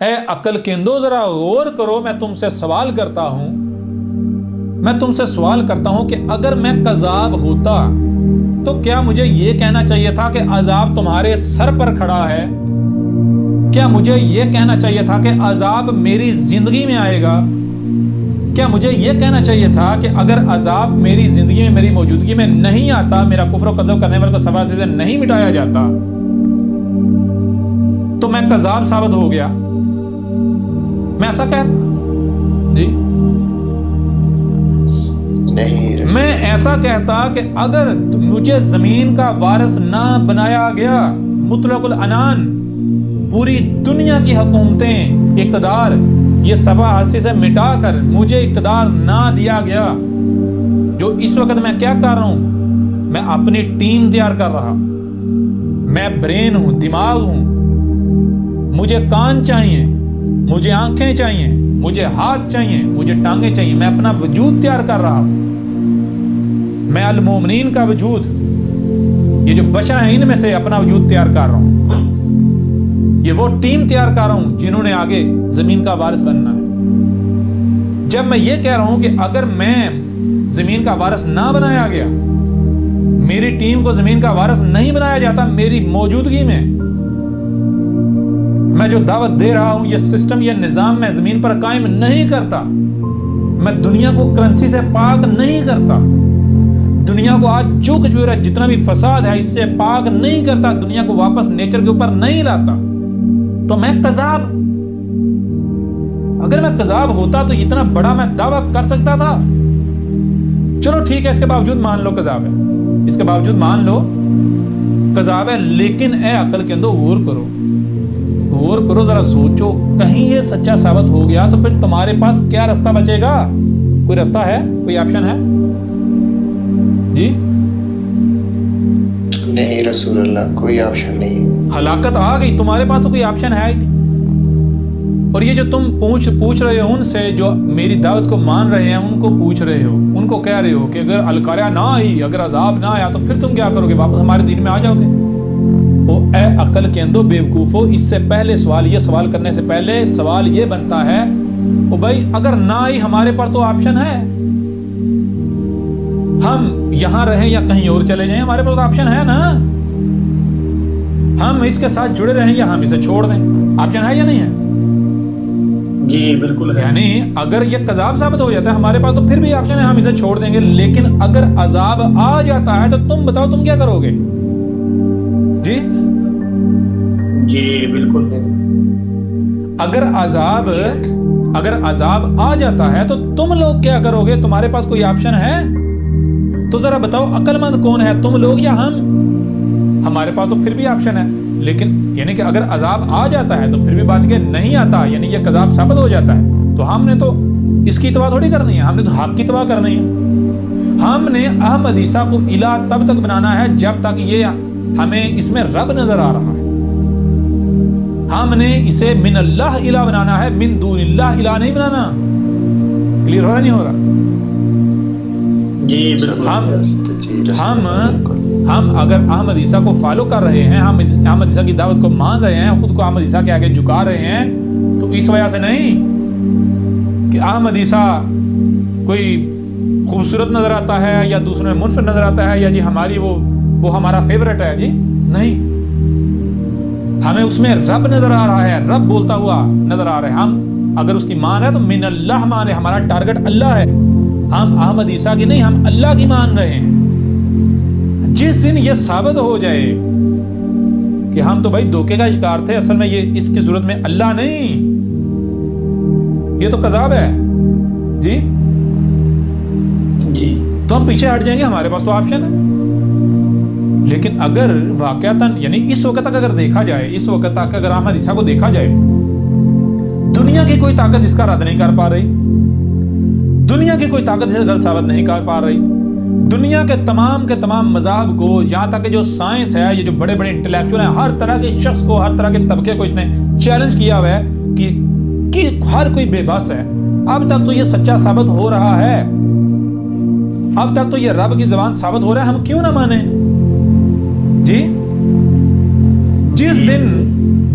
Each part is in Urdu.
اے عقل کندو ذرا غور کرو، میں تم سے سوال کرتا ہوں، میں تم سے سوال کرتا ہوں کہ اگر میں کذاب ہوتا تو کیا مجھے یہ کہنا چاہیے تھا کہ عذاب تمہارے سر پر کھڑا ہے؟ کیا مجھے یہ کہنا چاہیے تھا کہ عذاب میری زندگی میں آئے گا؟ کیا مجھے یہ کہنا چاہیے تھا کہ اگر عذاب میری زندگی میں، میری موجودگی میں نہیں آتا، میرا کفر و کذب کرنے والے کو سبا سے نہیں مٹایا جاتا، تو میں کذاب ثابت ہو گیا؟ میں ایسا کہتا جی نہیں، میں ایسا کہتا کہ اگر مجھے زمین کا وارث نہ بنایا گیا، مطلق العنان پوری دنیا کی حکومتیں، اقتدار، یہ سبا حاصل سے مٹا کر مجھے اقتدار نہ دیا گیا، جو اس وقت میں کیا کر رہا ہوں؟ میں اپنی ٹیم تیار کر رہا، میں برین ہوں، دماغ ہوں، مجھے کان چاہیے، مجھے آنکھیں چاہیے، مجھے ہاتھ چاہیے، مجھے ٹانگیں چاہیے، میں اپنا وجود تیار کر رہا ہوں، میں المومنین کا وجود، یہ جو بشر ہیں ان میں سے اپنا وجود تیار کر رہا ہوں، یہ وہ ٹیم تیار کر رہا ہوں جنہوں نے آگے زمین کا وارث بننا ہے۔ جب میں یہ کہہ رہا ہوں کہ اگر میں زمین کا وارث نہ بنایا گیا، میری ٹیم کو زمین کا وارث نہیں بنایا جاتا میری موجودگی میں جو دعوت دے رہا ہوں، یہ سسٹم، یہ نظام میں زمین پر قائم نہیں کرتا، میں دنیا کو کرنسی سے پاک نہیں کرتا، دنیا کو آج جو کچھ بھی ہو رہا ہے، جتنا بھی فساد ہے، اس سے پاک نہیں کرتا، دنیا کو واپس نیچر کے اوپر نہیں لاتا، تو میں کذاب، اگر میں کذاب ہوتا تو اتنا بڑا میں دعویٰ کر سکتا تھا؟ چلو ٹھیک ہے، اس کے باوجود مان لو کذاب ہے، اس کے باوجود مان لو کذاب ہے، لیکن اے عقل کے اندر غور کرو، ذرا سوچو، کہیں یہ سچا ثابت ہو گیا تو پھر تمہارے پاس کیا رستہ بچے گا؟ کوئی رستہ ہے؟ کوئی آپشن ہے؟ جی نہیں رسول اللہ، کوئی آپشن نہیں، ہلاکت آ گئی، تمہارے پاس تو کوئی آپشن ہے ہی نہیں۔ اور یہ جو تم پوچھ رہے ہو ان سے جو میری دعوت کو مان رہے ہیں، ان کو پوچھ رہے ہو، ان کو کہہ رہے ہو کہ اگر القاریہ نہ آئی، اگر عذاب نہ آیا تو پھر تم کیا کرو گے؟ واپس ہمارے دین میں آ جاؤ گے؟ او اے عقل کے اندو بیوقوفو، اس سے پہلے سوال کرنے سے پہلے سوال یہ بنتا ہے، او بھائی اگر نہ آئی ہمارے پر تو آپشن ہے، ہم یہاں رہیں یا کہیں اور چلے جائیں، ہمارے پاس تو آپشن ہے نا، ہم اس کے ساتھ جڑے رہیں یا ہم اسے چھوڑ دیں، آپشن ہے یا نہیں ہے؟ جی بالکل ہے۔ یعنی اگر یہ کذاب ثابت ہو جاتا ہے ہمارے پاس تو پھر بھی آپشن ہے، ہم اسے چھوڑ دیں گے، لیکن اگر عذاب آ جاتا ہے تو تم بتاؤ تم کیا کرو گے؟ جی بالکل ہے۔ اگر عذاب آ جاتا ہے تو تم لوگ کیا کرو گے؟ تمہارے پاس کوئی آپشن ہے تو ذرا بتاؤ، عقل مند کون ہے، تم لوگ یا ہم؟ ہمارے پاس تو پھر بھی آپشن ہے، لیکن یعنی کہ اگر عذاب آ جاتا ہے تو پھر بھی بات کہ نہیں آتا، یعنی یہ کذاب ثابت ہو جاتا ہے، تو ہم نے تو اس کی اتباع تھوڑی کرنی ہے، ہم نے تو حق کی اتباع کرنی ہے، ہم نے احمد عیسیٰ کو الہ تب تک بنانا ہے جب تک یہ ہمیں اس میں رب نظر آ رہا ہے، ہم نے اسے من اللہ الہ بنانا ہے، من دون اللہ الہ نہیں بنانا۔ کلیئر ہو رہا نہیں ہو رہا؟ جی بالکل۔ ہم اگر احمد عیسیٰ کو فالو کر رہے ہیں، ہم احمد عیسیٰ کی دعوت کو مان رہے ہیں، خود کو احمد عیسیٰ کے آگے جھکا رہے ہیں، تو اس وجہ سے نہیں کہ احمد عیسیٰ کوئی خوبصورت نظر آتا ہے یا دوسروں میں منفرد نظر آتا ہے، یا جی ہماری وہ ہمارا فیورٹ ہے، جی نہیں، ہمیں اس میں رب نظر آ رہا ہے، رب بولتا ہوا نظر آ رہا ہے، ہم اگر اس کی مان ہے تو من اللہ مان ہے، ہمارا ٹارگٹ اللہ ہے، ہم احمد عیسیٰ کی نہیں، ہم اللہ کی مان رہے ہیں۔ جس دن یہ ثابت ہو جائے کہ ہم تو بھائی دھوکے کا شکار تھے، اصل میں یہ اس کی صورت میں اللہ نہیں، یہ تو کذاب ہے، جی تو ہم پیچھے ہٹ جائیں گے، ہمارے پاس تو آپشن ہے۔ لیکن اگر واقعتاً یعنی اس وقت تک اگر دیکھا جائے، اس وقت تک اگر احمد عیسیٰ کو دیکھا جائے، دنیا کی کوئی طاقت اس کا رد نہیں کر پا رہی، دنیا کی کوئی طاقت اسے غلط ثابت نہیں کر پا رہی، دنیا کے تمام مذاہب کو، یہاں تک کہ جو سائنس ہے، یہ جو بڑے بڑے انٹلیکچوئل ہیں، ہر طرح کے شخص کو، ہر طرح کے طبقے کو اس نے چیلنج کیا ہوا ہے کہ ہر کوئی بے بس ہے۔ اب تک تو یہ سچا ثابت ہو رہا ہے، اب تک تو یہ رب کی زبان ثابت ہو رہا ہے، ہم کیوں نہ مانیں؟ جی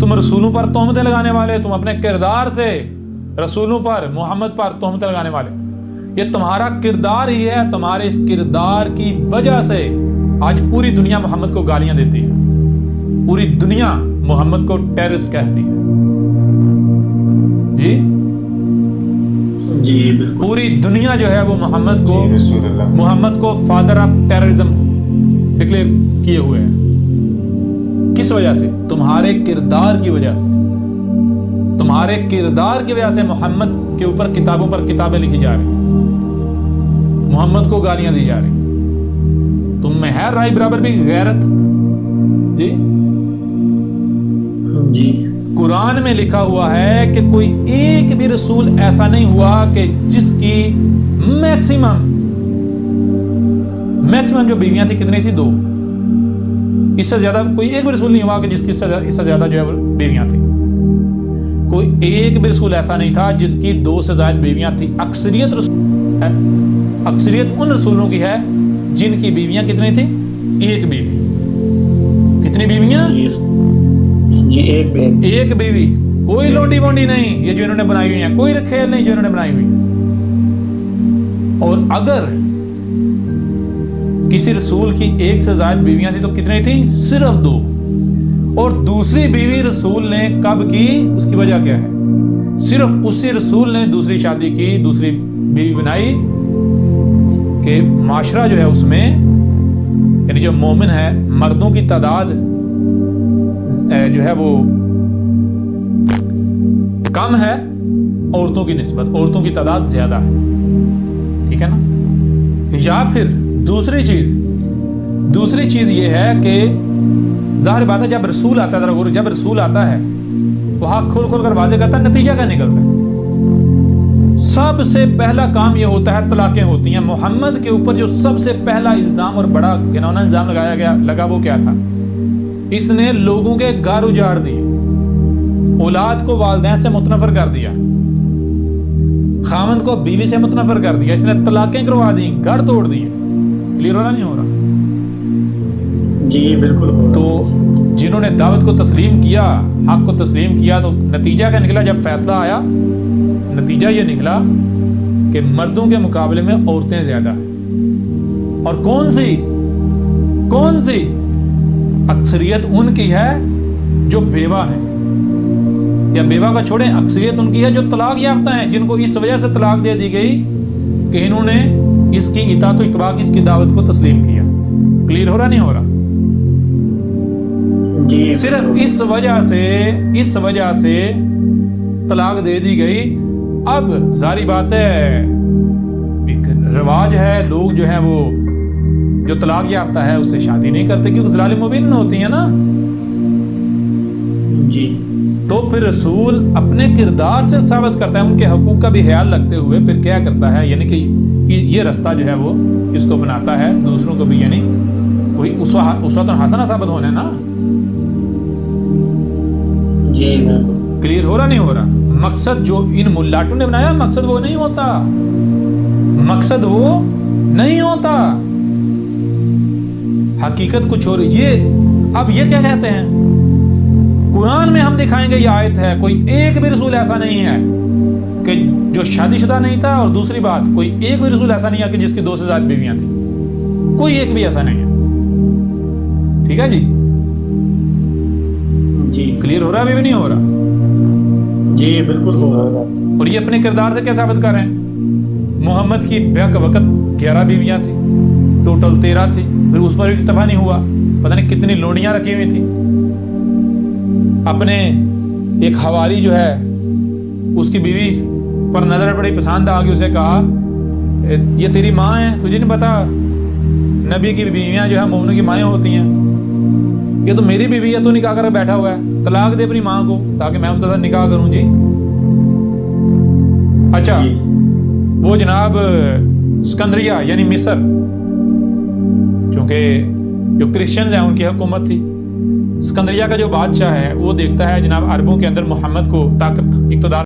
تم رسولوں پر تہمتیں لگانے والے, تم اپنے کردار سے رسولوں پر, محمد پر تہمتیں لگانے والے. یہ تمہارا کردار ہی ہے, تمہارے اس کردار کی وجہ سے آج پوری دنیا محمد کو گالیاں دیتی ہے, پوری دنیا محمد کو ٹیررسٹ کہتی ہے. جی جی بالکل. پوری دنیا جو ہے وہ محمد کو فادر آف ٹیررزم ڈکلیئر کیے ہوئے ہیں. کس وجہ سے؟ تمہارے کردار کی وجہ سے. تمہارے کردار کی وجہ سے محمد کے اوپر کتابوں پر کتابیں لکھی جا رہی ہیں, محمد کو گالیاں دی جا رہی ہیں. تم میں ہے رائے برابر بھی غیرت. جی جی قرآن میں لکھا ہوا ہے کہ کوئی ایک بھی رسول ایسا نہیں ہوا کہ جس کی میکسیمم جو بیویاں تھی کتنی تھی؟ 2. اس سے زیادہ کوئی ایک بھی رسول نہیں ہوا کہ جس کی اس سے زیادہ جو ہے بیویاں تھیں. کوئی ایک بھی رسول ایسا نہیں تھا جس کی 2 سے زائد بیویاں تھیں. اکثریت ان رسولوں کی ہے جن کی بیویاں کتنی تھیں؟ 1 بیوی. کتنی بیویاں؟ جی ایک بیوی. کوئی لونڈی وونڈی نہیں یہ جو انہوں نے بنائی ہوئی ہیں, کوئی کھیل نہیں جو انہوں نے بنائی ہوئی. اور اگر کسی رسول کی 1 سے زائد بیویاں تھیں تو کتنی تھیں؟ صرف 2. اور دوسری بیوی رسول نے کب کی؟ اس کی وجہ کیا ہے؟ صرف اسی رسول نے دوسری شادی کی, دوسری بیوی بنائی کہ معاشرہ جو ہے اس میں, یعنی جو مومن ہے, مردوں کی تعداد جو ہے وہ کم ہے عورتوں کی نسبت, عورتوں کی تعداد زیادہ ہے. ٹھیک ہے نا. یا پھر دوسری چیز یہ ہے کہ ظاہر بات ہے جب رسول آتا ہے, جب رسول آتا ہے وہاں کھول کر واضح کرتا ہے, نتیجہ کیا نکلتا ہے؟ سب سے پہلا کام یہ ہوتا ہے طلاقیں ہوتی ہیں. محمد کے اوپر جو سب سے پہلا الزام اور بڑا گھناؤنا الزام لگا وہ کیا تھا؟ اس نے لوگوں کے گھر اجاڑ دیے, اولاد کو والدین سے متنفر کر دیا, خامند کو بیوی سے متنفر کر دیا, اس نے طلاقیں کروا دی, گھر توڑ دیے. کلیئر ہو رہا نہیں ہو رہا؟ جی بالکل. تو جنہوں نے دعوت کو تسلیم کیا, حق کو تسلیم کیا, تو نتیجہ کیا نکلا؟ جب فیصلہ آیا نتیجہ یہ نکلا کہ مردوں کے مقابلے میں عورتیں زیادہ ہیں. اور کون سی اکثریت ان کی ہے جو بیوہ ہیں, یا بیوہ کا چھوڑیں, اکثریت ان کی ہے جو طلاق یافتہ ہیں, جن کو اس وجہ سے طلاق دے دی گئی کہ انہوں نے اس کی اطاعت و اتباع کی, اس کی دعوت کو تسلیم کیا. کلیئر ہو رہا نہیں ہو رہا؟ جی صرف اس وجہ سے طلاق دے دی گئی. اب ظاہری بات ہے ایک رواج ہے, لوگ جو ہیں وہ جو طلاق یافتہ ہے اس سے شادی نہیں کرتے کیونکہ ضلال مبین ہوتی ہیں نا. جی تو پھر رسول اپنے کردار سے ثابت کرتا ہے, ان کے حقوق کا بھی خیال رکھتے ہوئے پھر کیا کرتا ہے, یعنی کہ یہ رستہ جو ہے وہ اس کو بناتا ہے دوسروں کو بھی, یعنی وہی اسوۃ حسنہ ثابت ہونے نا. جی کلیئر ہو رہا نہیں ہو رہا؟ مقصد جو ان ملاٹوں نے بنایا مقصد وہ نہیں ہوتا, حقیقت کچھ اور. اب یہ کیا کہتے ہیں؟ قرآن میں ہم دکھائیں گے یہ آیت ہے, کوئی ایک بھی رسول ایسا نہیں ہے کہ جو شادی شدہ نہیں تھا, اور دوسری بات کوئی ایک بھی رسول ایسا نہیں ہے کہ جس کی 2 سے زائد بیویاں تھیں. کوئی ایک بھی ایسا نہیں ہے. ٹھیک ہے جی؟ کلیئر ہو رہا ہے ابھی بھی نہیں ہو رہا؟ جی بالکل ہو رہا. اور یہ اپنے کردار سے کیا ثابت کر رہے ہیں؟ محمد کی بیک وقت 11 بیویاں تھیں, ٹوٹل 13 تھی, پھر اس پر بھی اتفاق نہیں ہوا, پتہ نہیں کتنی لونڈیاں رکھی ہوئی تھی. اپنے ایک حواری جو ہے اس کی بیوی پر نظر بڑی پسند آ گئی, اسے کہا یہ تیری ماں ہے, تجھے نہیں پتا نبی کی بیویاں جو ہے مومنوں کی مائیں ہوتی ہیں, یہ تو میری بیوی ہے, تو نکاح کر بیٹھا ہوا ہے, طلاق دے اپنی ماں کو تاکہ میں اس کے ساتھ نکاح کروں. جی اچھا, وہ جناب اسکندریہ یعنی مصر, چونکہ جو کرسچنز ہیں ان کی حکومت تھی, اسکندریہ کا جو بادشاہ ہے وہ دیکھتا ہے جناب عربوں کے اندر محمد کو طاقت اقتدار